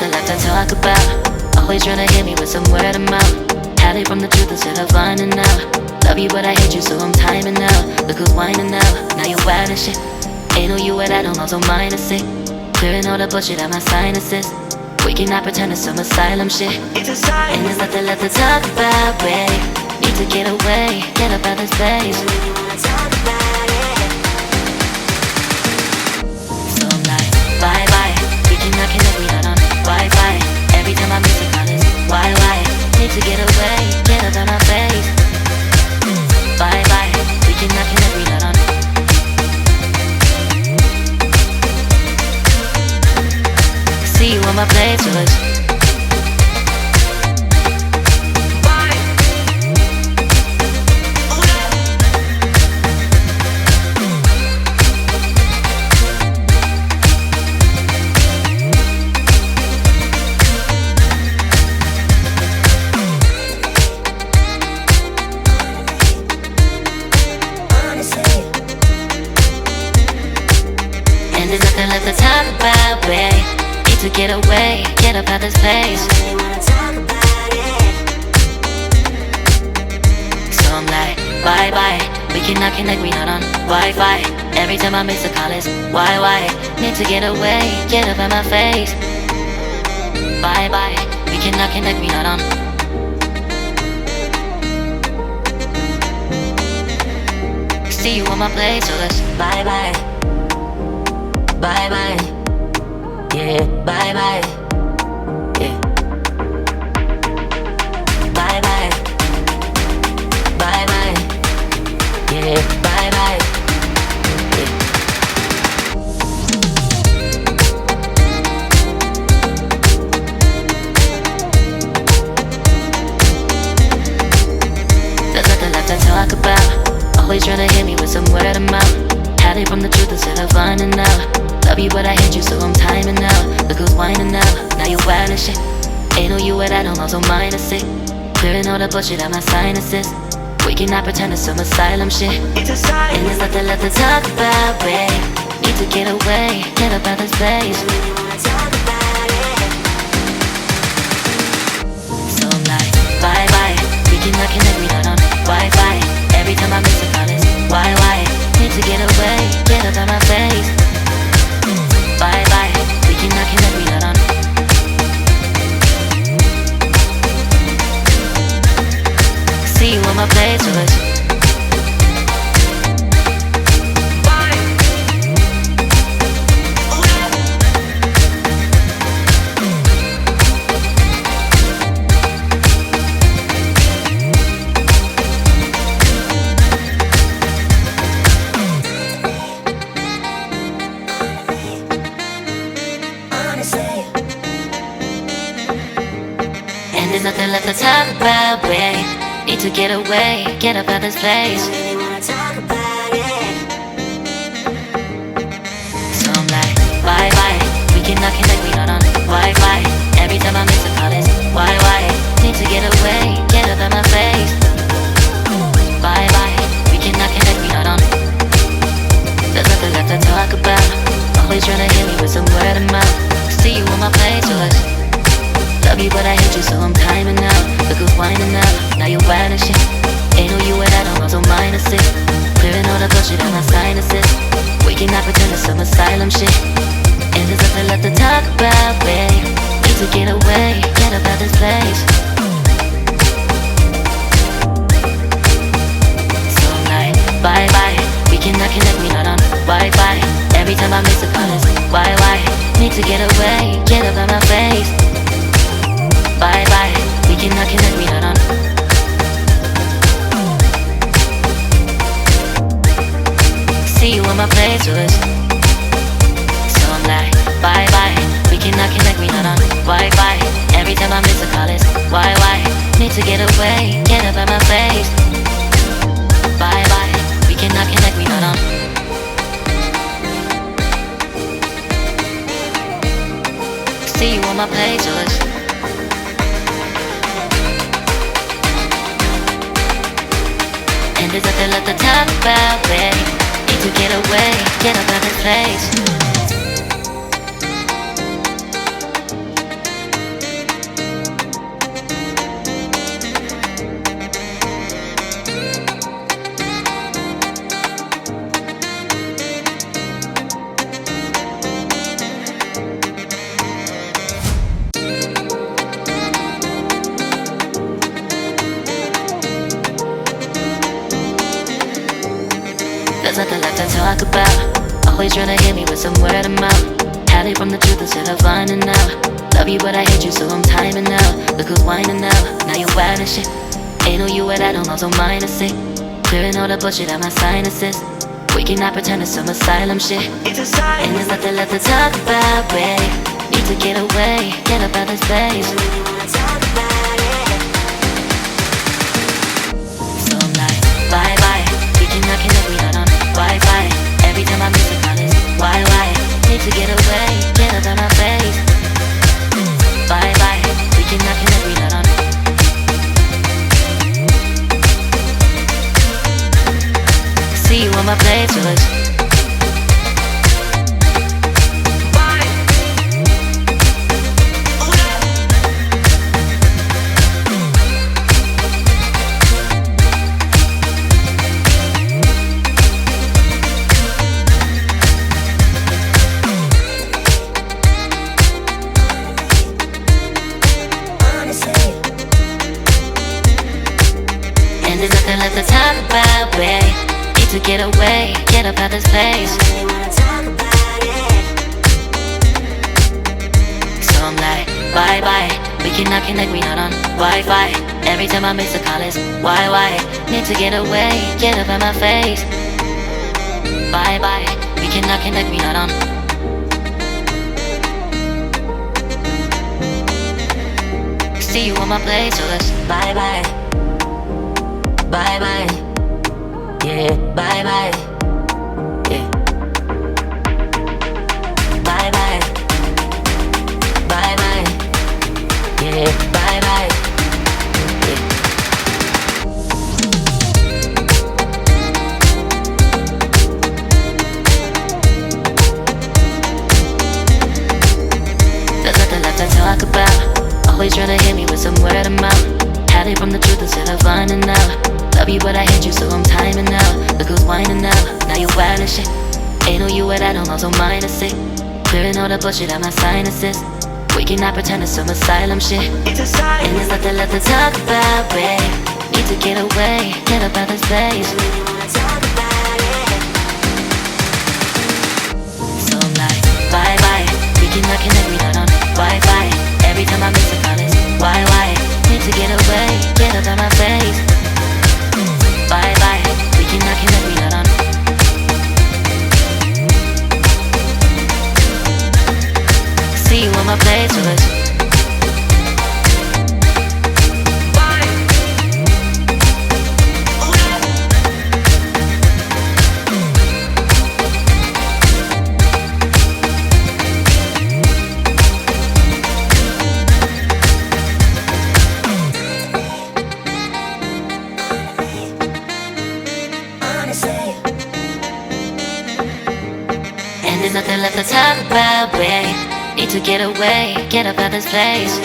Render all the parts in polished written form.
nothing left to talk about. Always trying to hit me with some word of mouth. Hide it from the truth instead of finding out. Love you but I hate you so I'm timing out. Look who's whining now, now you wild and shit. Ain't no you and I don't know, so mine is sick. Clearing all the bullshit out my sinuses. We cannot pretend it's some asylum shit. It's a sign. And there's nothing left to talk about, babe. Need to get away, get up out this place. So I'm like, bye bye. We cannot connect, we not on Wi-Fi. Every time I miss a call it's why? Need to get away, get up out my face. Bye bye. We cannot connect, we not on. See you on my playlist. And there's nothing left to talk about, babe. Need to get away, get up out this place. So I'm like, bye bye. We cannot connect, we not on Wi-Fi. Every time I miss a call it's why? Need to get away, get up out my face. Bye bye. We cannot connect, we not on. See you on my place, so let's bye bye. Bye bye. Yeah, bye bye. Yeah. Bye bye. Bye bye. Yeah, bye bye. Yeah. There's nothing left to talk about. Always trying to hit me with some word of mouth. Hide it from the truth instead of finding out. Love you but I hate you so I'm timing out. Look who's whining now, now you wild and shit. Ain't no you and I don't know, so mine is sick. Clearing all the bullshit out my sinuses. We cannot pretend it's some asylum shit. It's a sign. And there's nothing left to talk about, babe. Need to get away, get up out this place. So I'm like, bye bye. We cannot connect, we not on Wi-Fi. Every time I miss a call it's why? Need to get away, get up out my face. Bye bye, we cannot connect, we not on. See you on my playlist. And there's nothing left to talk about, babe. Need to get away, get up out this place. So I'm like, bye bye. We cannot connect, we not on Wi-Fi. Every time I miss a call it's why? Need to get away, get up out my face. Bye bye. We cannot connect, we not on. There's nothing left to talk about. Always trying to hit me with some word of mouth. See you on my playlist. Love you but I hate you so I'm timing out. Look who's whining now, now you wild and shit. Ain't no you and I don't know, so mine is sick. Clearing all the bullshit out my sinuses. We cannot pretend it's some asylum shit. And there's nothing left to talk about, babe. Need to get away, get up out this place. So I'm like, bye bye. We cannot connect, we not on Wi-Fi. Every time I miss a call it's why? Need to get away, get up out my face. Bye bye, we cannot connect, we not on. See you on my playlist. So I'm like, bye bye, we cannot connect, we not on Wi-Fi. Every time I miss a call it's why? Need to get away, get up out my face. Bye bye, we cannot connect, we not on. See you on my playlist. And there's nothing left to talk about, babe. Need to get away, get up out this place. There's nothing left to talk about. Always trying to hit me with some word of mouth. Hide it from the truth instead of finding out. Love you but I hate you so I'm timing out. Look who's whining now, now you wild and shit. Ain't no you what I don't know, so mine is sick. Clearing all the bullshit out my sinuses. We cannot pretend it's some asylum shit. And there's nothing left to talk about, babe. Need to get away, get up out this place. So I'm like, bye bye. We cannot connect, we not on Wi-Fi. Every time I miss a call it's why? Need to get away, get up out my face. Bye bye. We cannot connect, we not on. See you on my playlist. And there's nothing left to talk about, babe. Need to get away, get up out this place. So I'm like, bye bye. We cannot connect, we not on Wi-Fi. Every time I miss a call it's why? Need to get away, get up out my face. Bye bye. We cannot connect, we not on. See you on my playlist. Bye bye. Bye bye. Yeah, bye bye. Yeah. Bye bye. Bye bye. Yeah, bye bye. Yeah. There's nothing left to talk about. Always trying to hit me with some word of mouth. Hide it from the truth instead of finding out. Love you but I hate you so I'm timing out. Look who's whining now, now you wild and shit. Ain't no you what I don't know, so mine is sick. Clearing all the bullshit out my sinuses. We cannot pretend it's some asylum shit. And there's nothing left to talk about, babe. Need to get away, get up out this place. So I'm like, bye bye. We cannot connect, we not on Wi-Fi. Every time I miss a call it's why? Need to get away, get up out my face. Bye bye, we cannot connect, we not on. See you on my playlist. And there's nothing left to talk about, babe. Need to get away, get up out this place.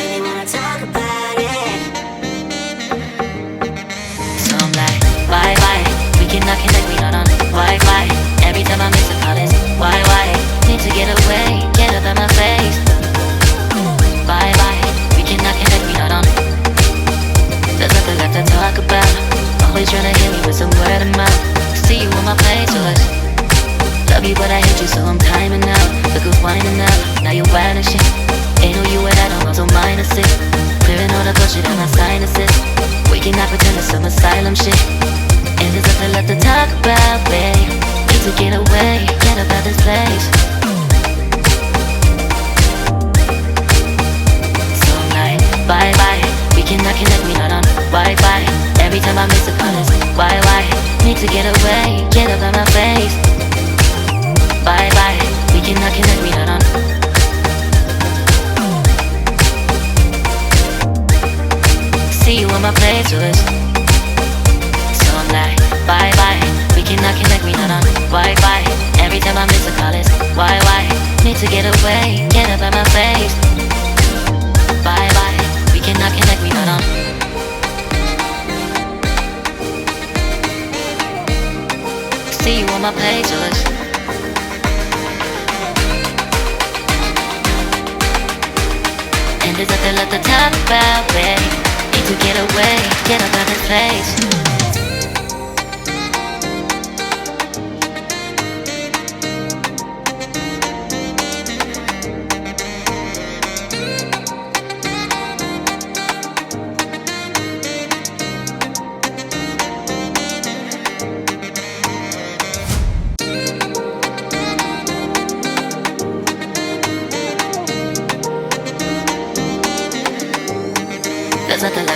So I'm like, bye bye. We cannot connect, we not on Wi-Fi. Every time I miss a call it's why? Need to get away, get up out my face. Bye bye. We cannot connect, we not on. There's nothing left to talk about. Always trying to hit me with some word of mouth. See you on my playlist. Love you but I hate you so I'm timing out. Look who's whining now, now you wild and shit. Ain't no you what I don't know, so mine is sick. Clearing all the bullshit out my sinuses. We cannot pretend it's some asylum shit. And there's nothing left to talk about, babe. Need to get away, get up out this place. So I'm like, bye bye. We cannot connect, we not on Wi-Fi. Every time I miss a call it's why? Need to get away, get up out my face. Bye bye, we cannot connect, we not on. See you on my playlist. So I'm like, bye bye, we cannot connect, we not on Wi-Fi. Every time I miss a call it's why? Need to get away, get up out my face. Bye bye, we cannot connect, we not on. See you on my playlist. And there's nothing left to talk about, babe. Need to get away, get up out this place.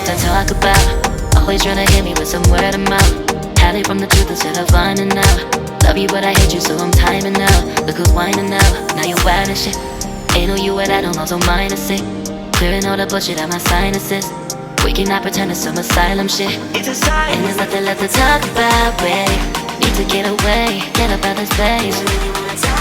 lot to talk about. Always trying to hit me with some word of mouth. Hide it from the truth instead of finding out. Love you but I hate you so I'm timing out. Look who's whining now, now you wild and shit. Ain't no you what I don't know, so mine is sick. Clearing all the bullshit out my sinuses. We cannot pretend it's some asylum shit. It's a sign. And there's nothing left to talk about, babe. Need to get away, get up out of space.